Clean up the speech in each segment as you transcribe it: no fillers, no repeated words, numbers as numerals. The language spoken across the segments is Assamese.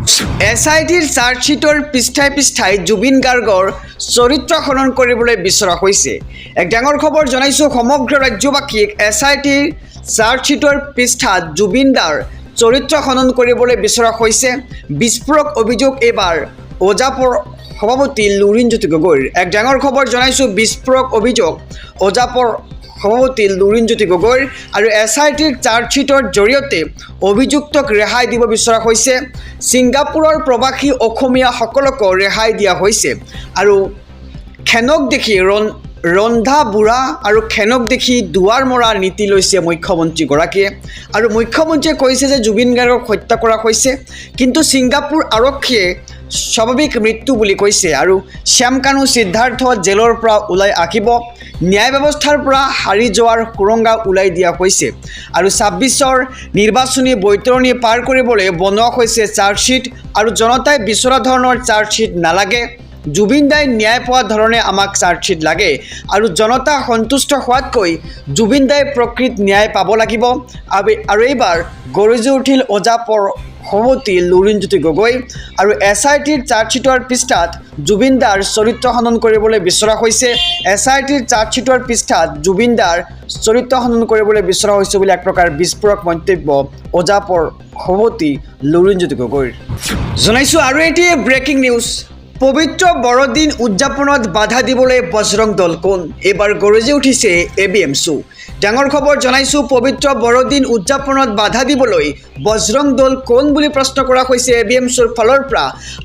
SITৰ চাৰ্জশ্বিটৰ পৃষ্ঠাই পৃষ্ঠাই জুবিন গাৰ্গৰ চৰিত্ৰ খনন কৰিবলৈ বিচৰা হৈছে। এক ডাঙৰ খবৰ জনাইছোঁ সমগ্ৰ ৰাজ্যবাসীক। SITৰ চাৰ্জশ্বিটৰ পৃষ্ঠাত জুবিন দাৰ চৰিত্ৰ খনন কৰিবলৈ বিচৰা হৈছে। বিস্ফোৰক অভিযোগ এইবাৰ ওজাপৰ সভাপতি লুৰিণজ্যোতি গগৈৰ। এক ডাঙৰ খবৰ জনাইছোঁ বিস্ফোৰক অভিযোগ ওজাপৰ সভাপতি লুৰিণজ্যোতি গগৈৰ আৰু SITৰ চাৰ্জশ্বিটৰ জৰিয়তে অভিযুক্তক ৰেহাই দিব বিচৰা হৈছে। ছিংগাপুৰৰ প্ৰৱাসী অসমীয়াসকলকো ৰেহাই দিয়া হৈছে আৰু খেনক দেখি ৰন্ধা বুঢ়া আৰু খেনক দেখি দুৱাৰ মৰা নীতি লৈছে মুখ্যমন্ত্ৰীগৰাকীয়ে। আৰু মুখ্যমন্ত্ৰীয়ে কৈছে যে জুবিন গাৰ্গক হত্যা কৰা হৈছে, কিন্তু ছিংগাপুৰ আৰক্ষীয়ে স্বাভাৱিক মৃত্যু বুলি কৈছে। আৰু শ্যামকানু সিদ্ধাৰ্থ জেলৰ পৰা ওলাই আহিব। ন্যায় ব্যৱস্থাৰ পৰা হাৰি যোৱাৰ সুৰংগা ওলাই দিয়া হৈছে আৰু ২৬ৰ নিৰ্বাচনী বৈতৰণি পাৰ কৰিবলৈ বনোৱা হৈছে চাৰ্জশ্বিট। আৰু জনতাই বিচৰা ধৰণৰ চাৰ্জশ্বিট নালাগে। জুবিন দাই ন্যায় পোৱা ধৰণে আমাক চাৰ্জশ্বিট লাগে আৰু জনতা সন্তুষ্ট হোৱাতকৈ জুবিন দাই প্ৰকৃত ন্যায় পাব লাগিব। আৰু এইবাৰ গৰজি উঠিল ওজাপৰ সভাপতি লুৰিণজ্যোতি গগৈ। আৰু SITৰ চাৰ্জশ্বিটৰ পৃষ্ঠাত জুবিন দাৰ চৰিত্ৰ খনন কৰিবলৈ বিচৰা হৈছে। SITৰ চাৰ্জশ্বিটৰ পৃষ্ঠাত জুবিন দাৰ চৰিত্ৰ খনন কৰিবলৈ বিচৰা হৈছে বুলি এক প্ৰকাৰ বিস্ফোৰক মন্তব্য ওজাপৰ সভাপতি লুৰিণজ্যোতি গগৈৰ। জনাইছোঁ আৰু এটি ব্ৰেকিং নিউজ। পবিত্ৰ বৰদিন উদযাপনত বাধা দিবলৈ বজৰং দল কোন? এইবাৰ গৰজি উঠিছে ABMSO। ডাঙৰ খবৰ জনাইছোঁ পবিত্ৰ বৰদিন উদযাপনত বাধা দিবলৈ বজৰং দল কোন বুলি প্ৰশ্ন কৰা হৈছে ABMSOৰ ফালৰ পৰা।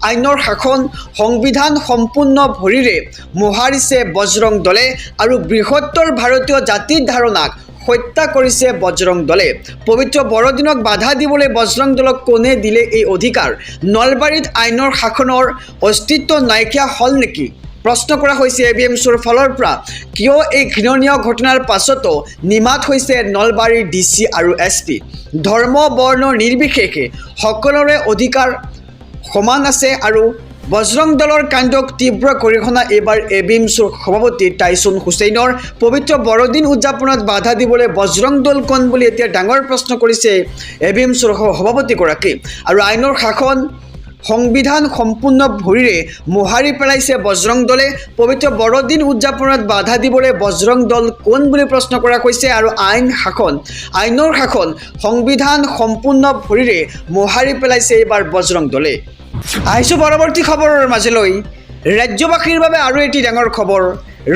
আইনৰ শাসন সংবিধান সম্পূৰ্ণ ভৰিৰে মোহাৰিছে বজৰং দলে আৰু বৃহত্তৰ ভাৰতীয় জাতিৰ ধাৰণাক হত্যা কৰিছে বজৰং দলে। পবিত্ৰ বৰদিনক বাধা দিবলৈ বজৰং দলক কোনে দিলে এই অধিকাৰ? নলবাৰীত আইনৰ শাসনৰ অস্তিত্ব নাইকিয়া হ'ল নেকি? প্ৰশ্ন কৰা হৈছে ABMSOৰ ফালৰ পৰা। কিয় এই ঘৃণনীয় ঘটনাৰ পাছতো নিমাত হৈছে নলবাৰীৰ DC আৰু SP? ধৰ্ম বৰ্ণ নিৰ্বিশেষে সকলোৰে অধিকাৰ সমান আছে আৰু বজৰং দলৰ কাণ্ডক তীব্ৰ গৰিহণা এইবাৰ ABMSOৰ সভাপতি টাইছন হুছেইনৰ। পবিত্ৰ বৰদিন উদযাপনত বাধা দিবলৈ বজৰং দল কোন বুলি এতিয়া ডাঙৰ প্ৰশ্ন কৰিছে ABMSOৰ সভাপতিগৰাকী। আৰু আইনৰ শাসন সংবিধান সম্পূৰ্ণ ভৰিৰে মোহাৰি পেলাইছে বজৰং দলে। পবিত্ৰ বৰদিন উদযাপনত বাধা দিবলৈ বজৰং দল কোন বুলি প্ৰশ্ন কৰা হৈছে। আৰু আইনৰ শাসন সংবিধান সম্পূৰ্ণ ভৰিৰে মোহাৰি পেলাইছে এইবাৰ বজৰং দলে। আহিছোঁ পৰৱৰ্তী খবৰৰ মাজলৈ। ৰাজ্যবাসীৰ বাবে আৰু এটি ডাঙৰ খবৰ।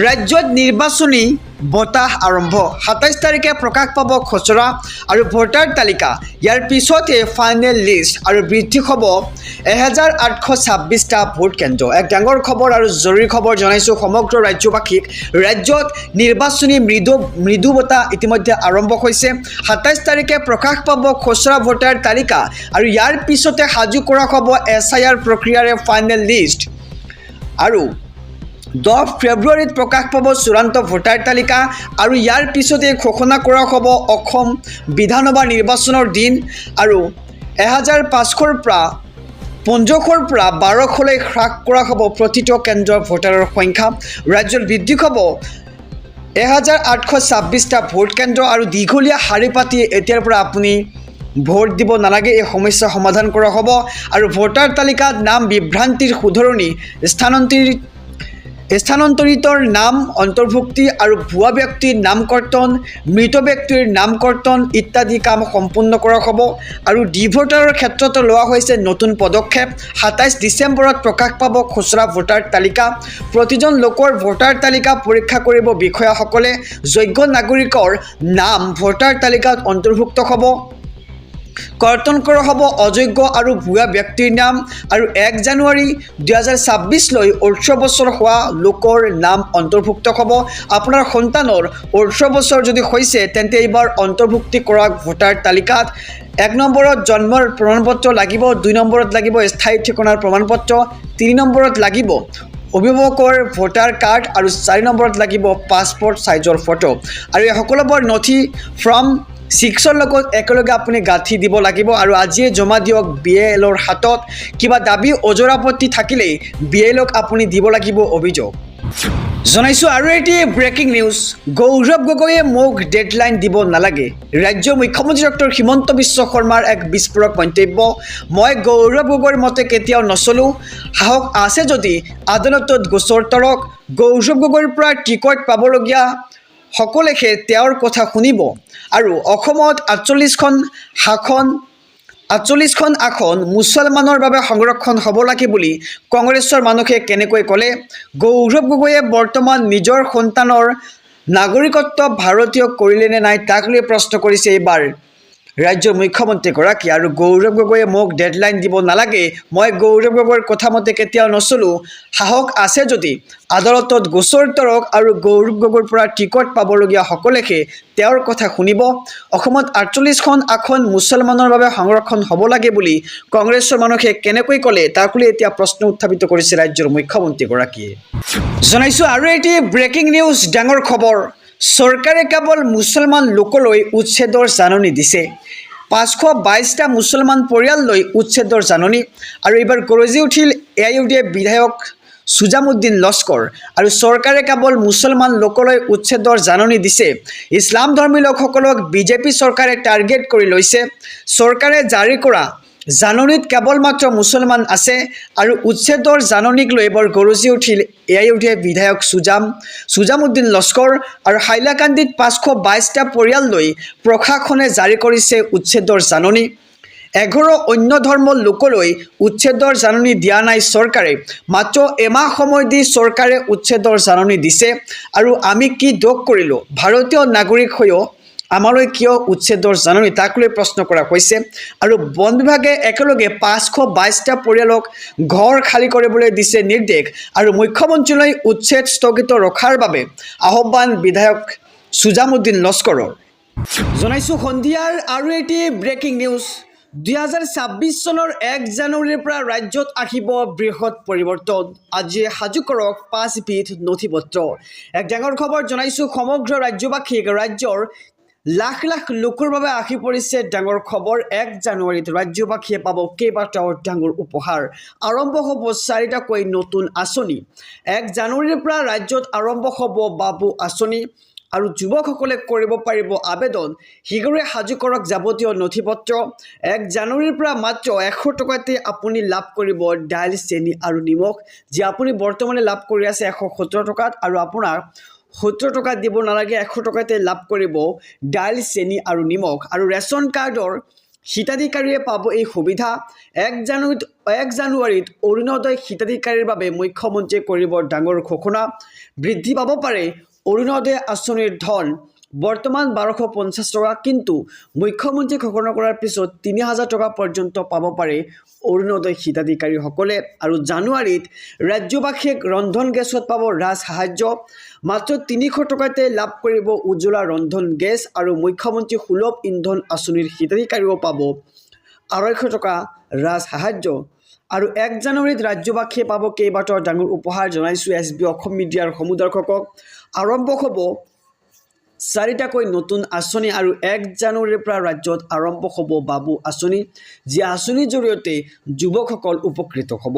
ৰাজ্যত নিৰ্বাচনী বতাহ আৰম্ভ। ২৭ তাৰিখে প্ৰকাশ পাব খচৰা আৰু ভোটাৰ তালিকা। ইয়াৰ পিছতে ফাইনেল লিষ্ট আৰু বৃদ্ধি হ'ব ১,৮২৬টা ভোট কেন্দ্ৰ। এক ডাঙৰ খবৰ আৰু জৰুৰী খবৰ জনাইছোঁ সমগ্ৰ ৰাজ্যবাসীক। ৰাজ্যত নিৰ্বাচনী মৃদু বতাহ ইতিমধ্যে আৰম্ভ হৈছে। ২৭ তাৰিখে প্ৰকাশ পাব খচৰা ভোটাৰ তালিকা আৰু ইয়াৰ পিছতে সাজু কৰা হ'ব SIR প্ৰক্ৰিয়াৰে ফাইনেল লিষ্ট। আৰু 10 ফেব্ৰুৱাৰীত প্ৰকাশ পাব চূড়ান্ত ভোটাৰ তালিকা আৰু ইয়াৰ পিছতে ঘোষণা কৰা হ'ব অসম বিধানসভা নিৰ্বাচনৰ দিন। আৰু ১,৫০০ৰ পৰা ১৫০০লৈ হ্ৰাস কৰা হ'ব প্ৰতিটো কেন্দ্ৰৰ ভোটাৰৰ সংখ্যা। ৰাজ্যত বৃদ্ধি হ'ব ১,৮২৬টা ভোট কেন্দ্ৰ। আৰু দীঘলীয়া শাৰী পাতি এতিয়াৰ পৰা আপুনি ভোট দিব নালাগে, এই সমস্যা সমাধান কৰা হ'ব। আৰু ভোটাৰ তালিকাত নাম বিভ্ৰান্তিৰ শুধৰণি, স্থানান্তৰিতৰ নাম অন্তৰ্ভুক্তি আৰু ভুৱা ব্যক্তিৰ নামকৰ্তন, মৃত ব্যক্তিৰ নামকৰ্তন ইত্যাদি কাম সম্পূৰ্ণ কৰা হ'ব। আৰু ভোটাৰৰ ক্ষেত্ৰতো লোৱা হৈছে নতুন পদক্ষেপ। ২৭ ডিচেম্বৰত প্ৰকাশ পাব খচৰা ভোটাৰ তালিকা। প্ৰতিজন লোকৰ ভোটাৰ তালিকা পৰীক্ষা কৰিব বিষয়াসকলে। যোগ্য নাগৰিকৰ নাম ভোটাৰ তালিকাত অন্তৰ্ভুক্ত হ'ব। কৰ্তন কৰা হ'ব অযোগ্য আৰু ভুৱা ব্যক্তিৰ নাম। আৰু ১ জানুৱাৰী ২০২৬লৈ ১৮ বছৰ হোৱা লোকৰ নাম অন্তৰ্ভুক্ত হ'ব। আপোনাৰ সন্তানৰ ১৮ বছৰ যদি হৈছে তেন্তে এইবাৰ অন্তৰ্ভুক্তি কৰা ভোটাৰ তালিকাত ১ নম্বৰত জন্মৰ প্ৰমাণপত্ৰ লাগিব, ২ নম্বৰত লাগিব স্থায়ী ঠিকনাৰ প্ৰমাণপত্ৰ, ৩ নম্বৰত লাগিব অভিভাৱকৰ ভোটাৰ কাৰ্ড আৰু ৪ নম্বৰত লাগিব পাছপৰ্ট চাইজৰ ফটো। আৰু এই সকলোবোৰ নথি ফৰ্ম 6ৰ লগত একেলগে আপুনি গাঁঠি দিব লাগিব। আৰু আজিয়ে জমা দিয়ক BLOৰ হাতত। কিবা দাবী অজৰাপত্তি থাকিলেই BLOক আপুনি দিব লাগিব অভিযোগ। জনাইছোঁ আৰু এটি ব্ৰেকিং নিউজ গৌৰৱ গগৈয়ে মোক ডেডলাইন দিব নালাগে ৰাজ্যৰ মুখ্যমন্ত্ৰী ডক্টৰ হিমন্ত বিশ্ব শৰ্মাৰ এক বিস্ফোৰক মন্তব্য মই গৌৰৱ গগৈৰ মতে কেতিয়াও নচলোঁ সাহস আছে যদি আদালতত গোচৰ তৰক গৌৰৱ গগৈৰ পৰা টিকট পাবলগীয়া সকলোৱে তেওঁৰ কথা শুনিব আৰু অসমত 48খন আসন মুছলমানৰ বাবে সংৰক্ষণ হ'ব লাগে বুলি কংগ্ৰেছৰ মানুহে কেনেকৈ ক'লে গৌৰৱ গগৈয়ে বৰ্তমান নিজৰ সন্তানৰ নাগৰিকত্ব ভাৰতীয় কৰিলে নে নাই তাক লৈ প্ৰশ্ন কৰিছে এইবাৰ ৰাজ্যৰ মুখ্যমন্ত্ৰীগৰাকী আৰু গৌৰৱ গগৈয়ে মোক ডেডলাইন দিব নালাগে মই গৌৰৱ গগৈৰ কথা মতে কেতিয়াও নচলোঁ সাহস আছে যদি আদালতত গোচৰ তৰক আৰু গৌৰৱ গগৈৰ পৰা টিকট পাবলগীয়া সকলোৱে তেওঁৰ কথা শুনিব অসমত 48খন আসন মুছলমানৰ বাবে সংৰক্ষণ হ'ব লাগে বুলি কংগ্ৰেছৰ মানুহে কেনেকৈ ক'লে তাক লৈ এতিয়া প্ৰশ্ন উত্থাপিত কৰিছে ৰাজ্যৰ মুখ্যমন্ত্ৰীগৰাকীয়ে জনাইছোঁ আৰু এটি ব্ৰেকিং নিউজ ডাঙৰ খবৰ চৰকাৰে কেৱল মুছলমান লোকলৈ উচ্ছেদৰ জাননী দিছে 522টা মুছলমান পৰিয়াললৈ উচ্ছেদৰ জাননী আৰু এইবাৰ গৰজি উঠিল AIUDF বিধায়ক সুজামুদ্দিন লস্কৰ আৰু চৰকাৰে কেৱল মুছলমান লোকলৈ উচ্ছেদৰ জাননী দিছে ইছলাম ধৰ্মী লোকসকলক বিজেপি চৰকাৰে টাৰ্গেট কৰি লৈছে চৰকাৰে জাৰি কৰা জাননীত কেৱল মাত্ৰ মুছলমান আছে আৰু উচ্ছেদৰ জাননীক লৈ বৰ গৰজি উঠিল AIUDF বিধায়ক সুজামুদ্দিন লস্কৰ আৰু হাইলাকান্দিত 522টা পৰিয়াললৈ প্ৰশাসনে জাৰি কৰিছে উচ্ছেদৰ জাননী 11 অন্য ধৰ্মৰ লোকলৈ উচ্ছেদৰ জাননী দিয়া নাই চৰকাৰে মাত্ৰ এমাহ সময় দি চৰকাৰে উচ্ছেদৰ জাননী দিছে আৰু আমি কি দোষ কৰিলোঁ ভাৰতীয় নাগৰিক হৈও আমালৈ কিয় উচ্ছেদৰ জাননী তাক লৈ প্ৰশ্ন কৰা হৈছে আৰু বন বিভাগে একেলগে 522টা পৰিয়ালক ঘৰ খালী কৰিবলৈ দিছে নিৰ্দেশ আৰু মুখ্যমন্ত্ৰীলৈ উচ্ছেদ স্থগিত ৰখাৰ বাবে আহ্বান বিধায়ক সুজামুদ্দিন লস্কৰৰ জনাইছোঁ সন্ধিয়াৰ আৰু এটি ব্ৰেকিং নিউজ 2026 চনৰ 1 জানুৱাৰীৰ পৰা ৰাজ্যত আহিব বৃহৎ পৰিৱৰ্তন আজি সাজু কৰক 5বিধ নথিপত্ৰ এক ডাঙৰ খবৰ জনাইছোঁ সমগ্ৰ ৰাজ্যবাসীক ৰাজ্যৰ লাখ লাখ লোকৰ বাবে আহি পৰিছে ডাঙৰ খবৰ 1 জানুৱাৰীত ৰাজ্যবাসীয়ে পাব কেইবাটাও ডাঙৰ উপহাৰ আৰম্ভ হ'ব 4টাকৈ নতুন আঁচনি 1 জানুৱাৰীৰ পৰা ৰাজ্যত আৰম্ভ হ'ব বাবু আঁচনি আৰু যুৱকসকলে কৰিব পাৰিব আবেদন শীঘ্ৰে সাজু কৰক যাৱতীয় নথিপত্ৰ 1 জানুৱাৰীৰ পৰা মাত্ৰ 100 টকাতে আপুনি লাভ কৰিব দাইল চেনি আৰু নিমখ যি আপুনি বৰ্তমানে লাভ কৰি আছে 117 টকাত আৰু আপোনাৰ 70 টকা দিব নালাগে 100 টকাতে লাভ কৰিব দাইল চেনি আৰু নিমখ আৰু ৰেচন কাৰ্ডৰ হিতাধিকাৰীয়ে পাব এই সুবিধা 1 জানুৱাৰীত অৰুণোদয় হিতাধিকাৰীৰ বাবে মুখ্যমন্ত্ৰীয়ে কৰিব ডাঙৰ ঘোষণা বৃদ্ধি পাব পাৰে অৰুণোদয় আঁচনিৰ ধন বৰ্তমান 1250 টকা কিন্তু মুখ্যমন্ত্ৰী ঘোষণা কৰাৰ পিছত 3000 টকা পৰ্যন্ত পাব পাৰে অৰুণোদয় হিতাধিকাৰীসকলে আৰু জানুৱাৰীত ৰাজ্যবাসীক ৰন্ধন গেছত পাব ৰাজ সাহায্য মাত্ৰ 300 টকাতে লাভ কৰিব উজ্জ্বলা ৰন্ধন গেছ আৰু মুখ্যমন্ত্ৰী সুলভ ইন্ধন আঁচনিৰ হিতাধিকাৰীও পাব 250 টকা ৰাজ সাহায্য আৰু 1 জানুৱাৰীত ৰাজ্যবাসীয়ে পাব কেইবাটাও ডাঙৰ উপহাৰ জনাইছোঁ SB অসম মিডিয়াৰ সমুদৰ্শকক আৰম্ভ হ'ব 4টাকৈ নতুন আঁচনি আৰু 1 জানুৱাৰীৰ পৰা ৰাজ্যত আৰম্ভ হ'ব বাবু আঁচনি যি আঁচনিৰ জৰিয়তে যুৱকসকল উপকৃত হ'ব